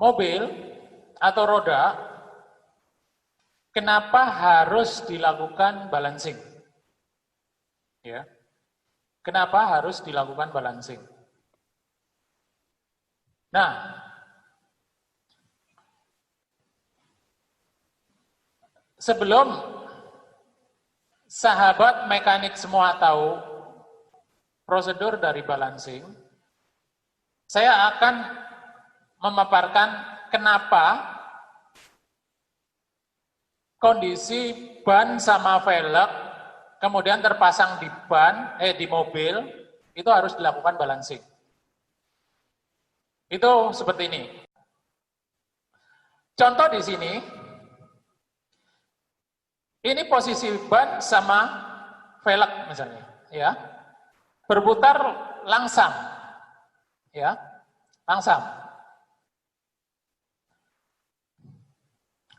mobil atau roda, kenapa harus dilakukan balancing? Ya. Kenapa harus dilakukan balancing? Nah, sebelum sahabat mekanik semua tahu prosedur dari balancing, saya akan memaparkan kenapa kondisi ban sama velg kemudian terpasang di mobil itu harus dilakukan balancing. Itu seperti ini. Contoh di sini, ini posisi ban sama velg misalnya, ya, berputar langsam, ya, langsam.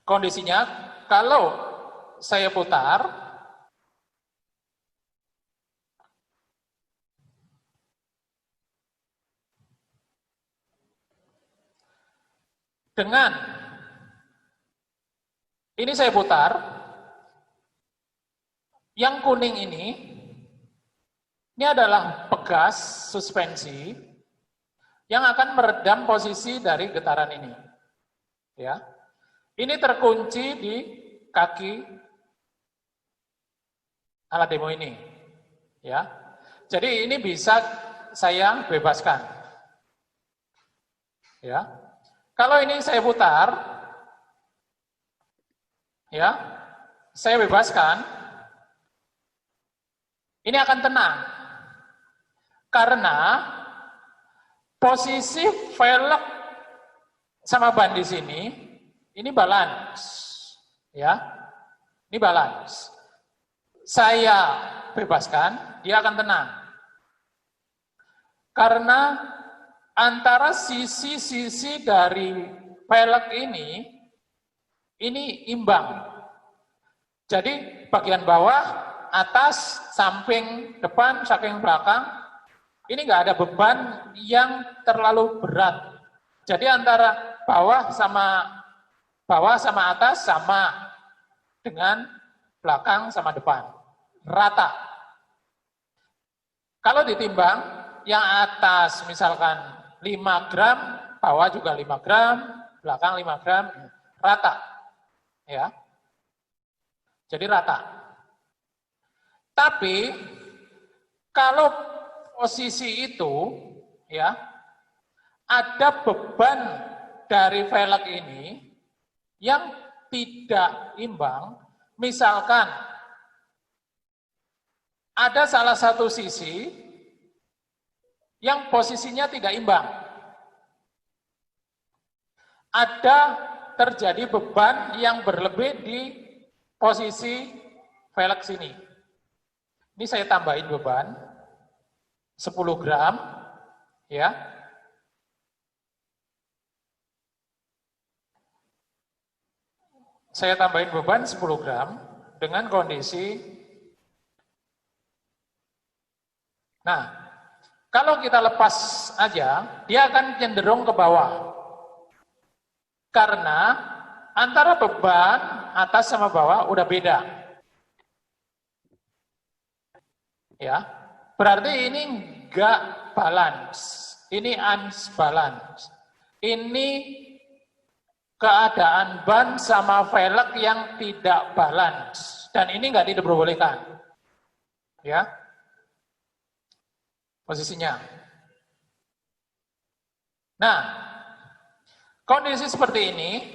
Kondisinya kalau saya putar, dengan ini saya putar, yang kuning ini adalah pegas suspensi yang akan meredam posisi dari getaran ini. Ya, ini terkunci di kaki alat demo ini. Ya, jadi ini bisa saya bebaskan. Ya. Kalau ini saya putar, ya, saya bebaskan, ini akan tenang. Karena posisi velg sama ban di sini, ini balance. Ya, ini balance. Saya bebaskan, dia akan tenang. Karena antara sisi-sisi dari velg ini imbang. Jadi bagian bawah, atas, samping, depan, samping belakang, ini nggak ada beban yang terlalu berat. Jadi antara bawah sama atas sama dengan belakang sama depan. Rata. Kalau ditimbang, yang atas misalkan 5 gram, bawah juga 5 gram, belakang 5 gram, rata. Ya. Jadi rata. Tapi kalau posisi itu, ya, ada beban dari velg ini yang tidak imbang, misalkan ada salah satu sisi yang posisinya tidak imbang. Ada terjadi beban yang berlebih di posisi velg sini. Ini saya tambahin beban 10 gram, ya. Saya tambahin beban 10 gram dengan kondisi. Nah, kalau kita lepas aja, dia akan cenderung ke bawah. Karena antara beban atas sama bawah udah beda. Ya, berarti ini enggak balance. Ini unbalance. Ini keadaan ban sama velg yang tidak balance. Dan ini enggak diperbolehkan. Ya. Posisinya. Nah, kondisi seperti ini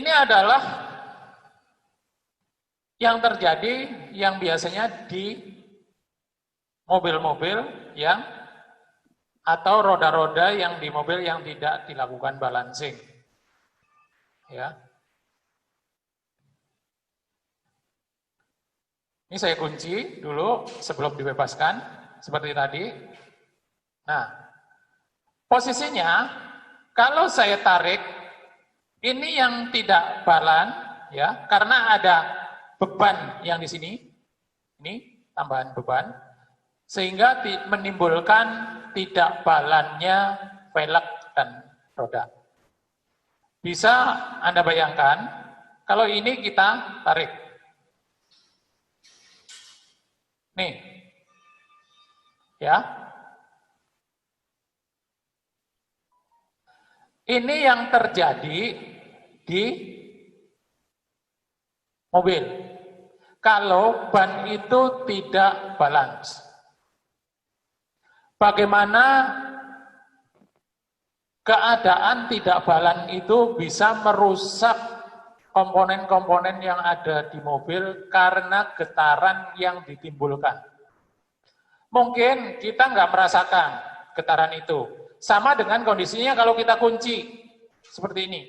adalah yang terjadi yang biasanya di mobil-mobil yang atau roda-roda yang di mobil yang tidak dilakukan balancing. Ya. Ini saya kunci dulu sebelum dibebaskan, seperti tadi. Nah, posisinya, kalau saya tarik, ini yang tidak balan, ya, karena ada beban yang di sini, ini tambahan beban, sehingga menimbulkan tidak balannya velg dan roda. Bisa Anda bayangkan, kalau ini kita tarik. Nih, ya. Ini yang terjadi di mobil. Kalau ban itu tidak balance. Bagaimana keadaan tidak balance itu bisa merusak komponen-komponen yang ada di mobil karena getaran yang ditimbulkan. Mungkin kita nggak merasakan getaran itu. Sama dengan kondisinya kalau kita kunci seperti ini.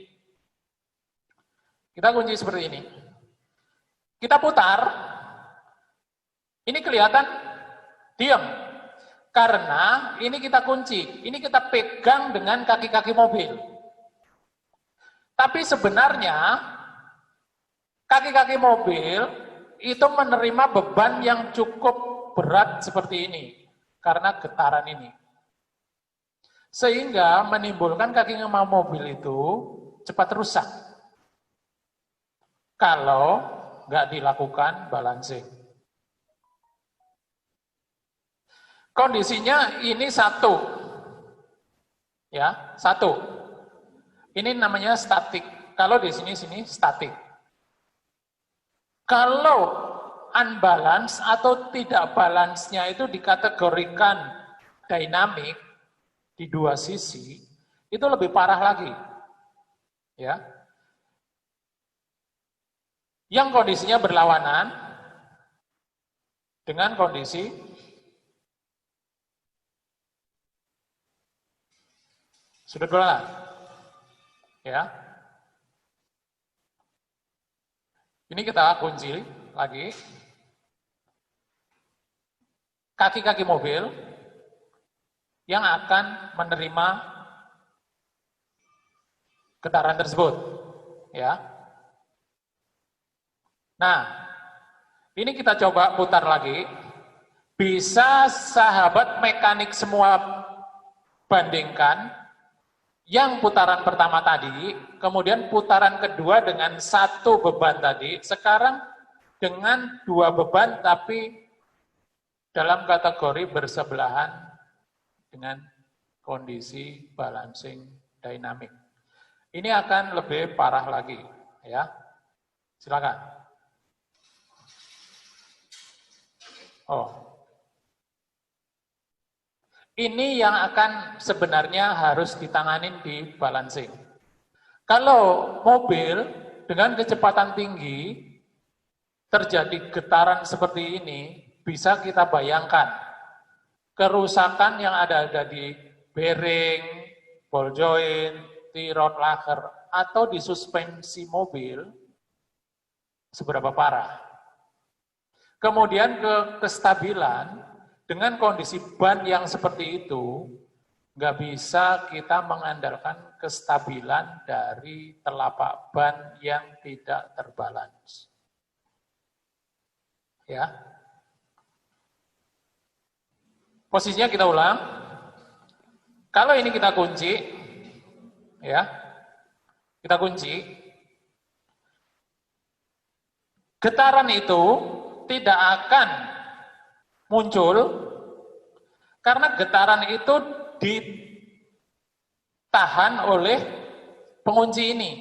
Kita kunci seperti ini. Kita putar, ini kelihatan diam. Karena ini kita kunci, ini kita pegang dengan kaki-kaki mobil. Tapi sebenarnya kaki-kaki mobil itu menerima beban yang cukup berat seperti ini karena getaran ini. Sehingga menimbulkan kaki mobil itu cepat rusak kalau nggak dilakukan balancing. Kondisinya ini satu, ya satu. Ini namanya statik. Kalau di sini statik. Kalau unbalance atau tidak balance-nya itu dikategorikan dynamic di dua sisi, itu lebih parah lagi. Ya. Yang kondisinya berlawanan dengan kondisi sudut bola. Ya. Ini kita kunci lagi. Kaki-kaki mobil yang akan menerima getaran tersebut, ya. Nah, ini kita coba putar lagi. Bisa sahabat mekanik semua bandingkan yang putaran pertama tadi, kemudian putaran kedua dengan satu beban tadi, sekarang dengan dua beban tapi dalam kategori bersebelahan dengan kondisi balancing dynamic. Ini akan lebih parah lagi, ya. Silakan. Oh. Ini yang akan sebenarnya harus ditanganin di balancing. Kalau mobil dengan kecepatan tinggi terjadi getaran seperti ini, bisa kita bayangkan kerusakan yang ada di bearing, ball joint, T-rod lacquer, atau di suspensi mobil, seberapa parah. Kemudian kestabilan, dengan kondisi ban yang seperti itu, nggak bisa kita mengandalkan kestabilan dari telapak ban yang tidak terbalance. Ya. Posisinya kita ulang. Kalau ini kita kunci, ya, kita kunci. Getaran itu tidak akan muncul karena getaran itu ditahan oleh pengunci ini.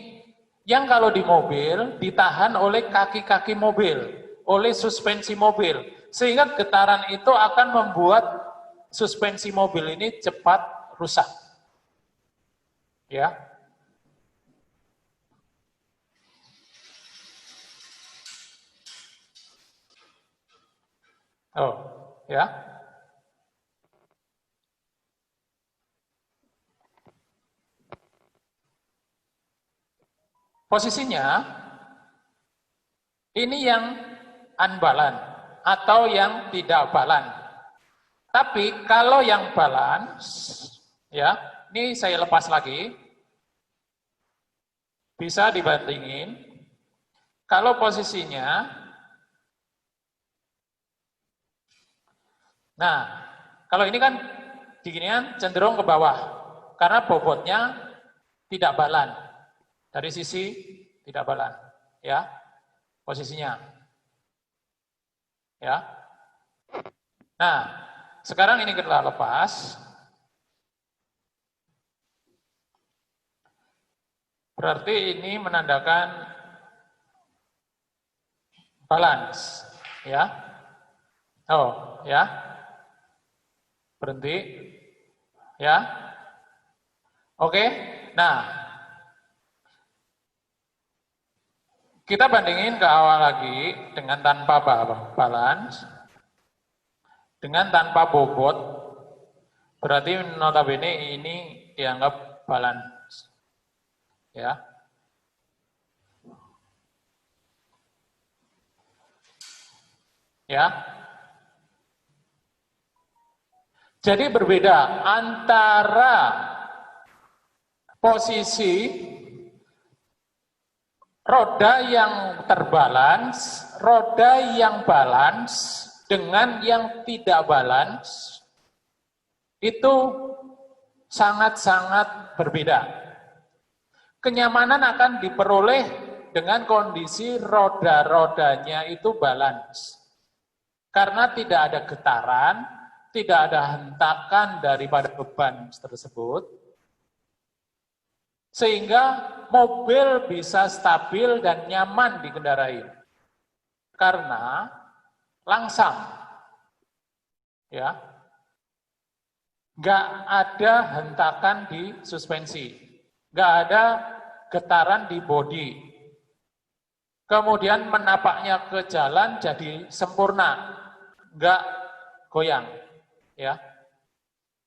Yang kalau di mobil ditahan oleh kaki-kaki mobil, oleh suspensi mobil. Sehingga getaran itu akan membuat suspensi mobil ini cepat rusak. Ya. Oh, ya. Posisinya ini yang unbalance atau yang tidak balance. Tapi kalau yang balance, ya, ini saya lepas lagi, bisa dibandingin. Kalau posisinya, nah, kalau ini kan diginian cenderung ke bawah karena bobotnya tidak balan. Dari sisi tidak balan, ya. Posisinya. Ya. Nah, sekarang ini kita lepas. Berarti ini menandakan balance, ya. Oh, ya. Berhenti. Ya. Oke. Nah, kita bandingin ke awal lagi dengan tanpa balance, dengan tanpa bobot, berarti notabene ini dianggap balance. Ya. Ya. Jadi berbeda antara posisi roda yang terbalance, roda yang balance dengan yang tidak balance itu sangat-sangat berbeda. Kenyamanan akan diperoleh dengan kondisi roda-rodanya itu balance. Karena tidak ada getaran, tidak ada hentakan daripada beban tersebut, sehingga mobil bisa stabil dan nyaman dikendarai. Karena langsam. Ya. Nggak ada hentakan di suspensi. Nggak ada getaran di bodi. Kemudian menapaknya ke jalan jadi sempurna, nggak goyang, ya.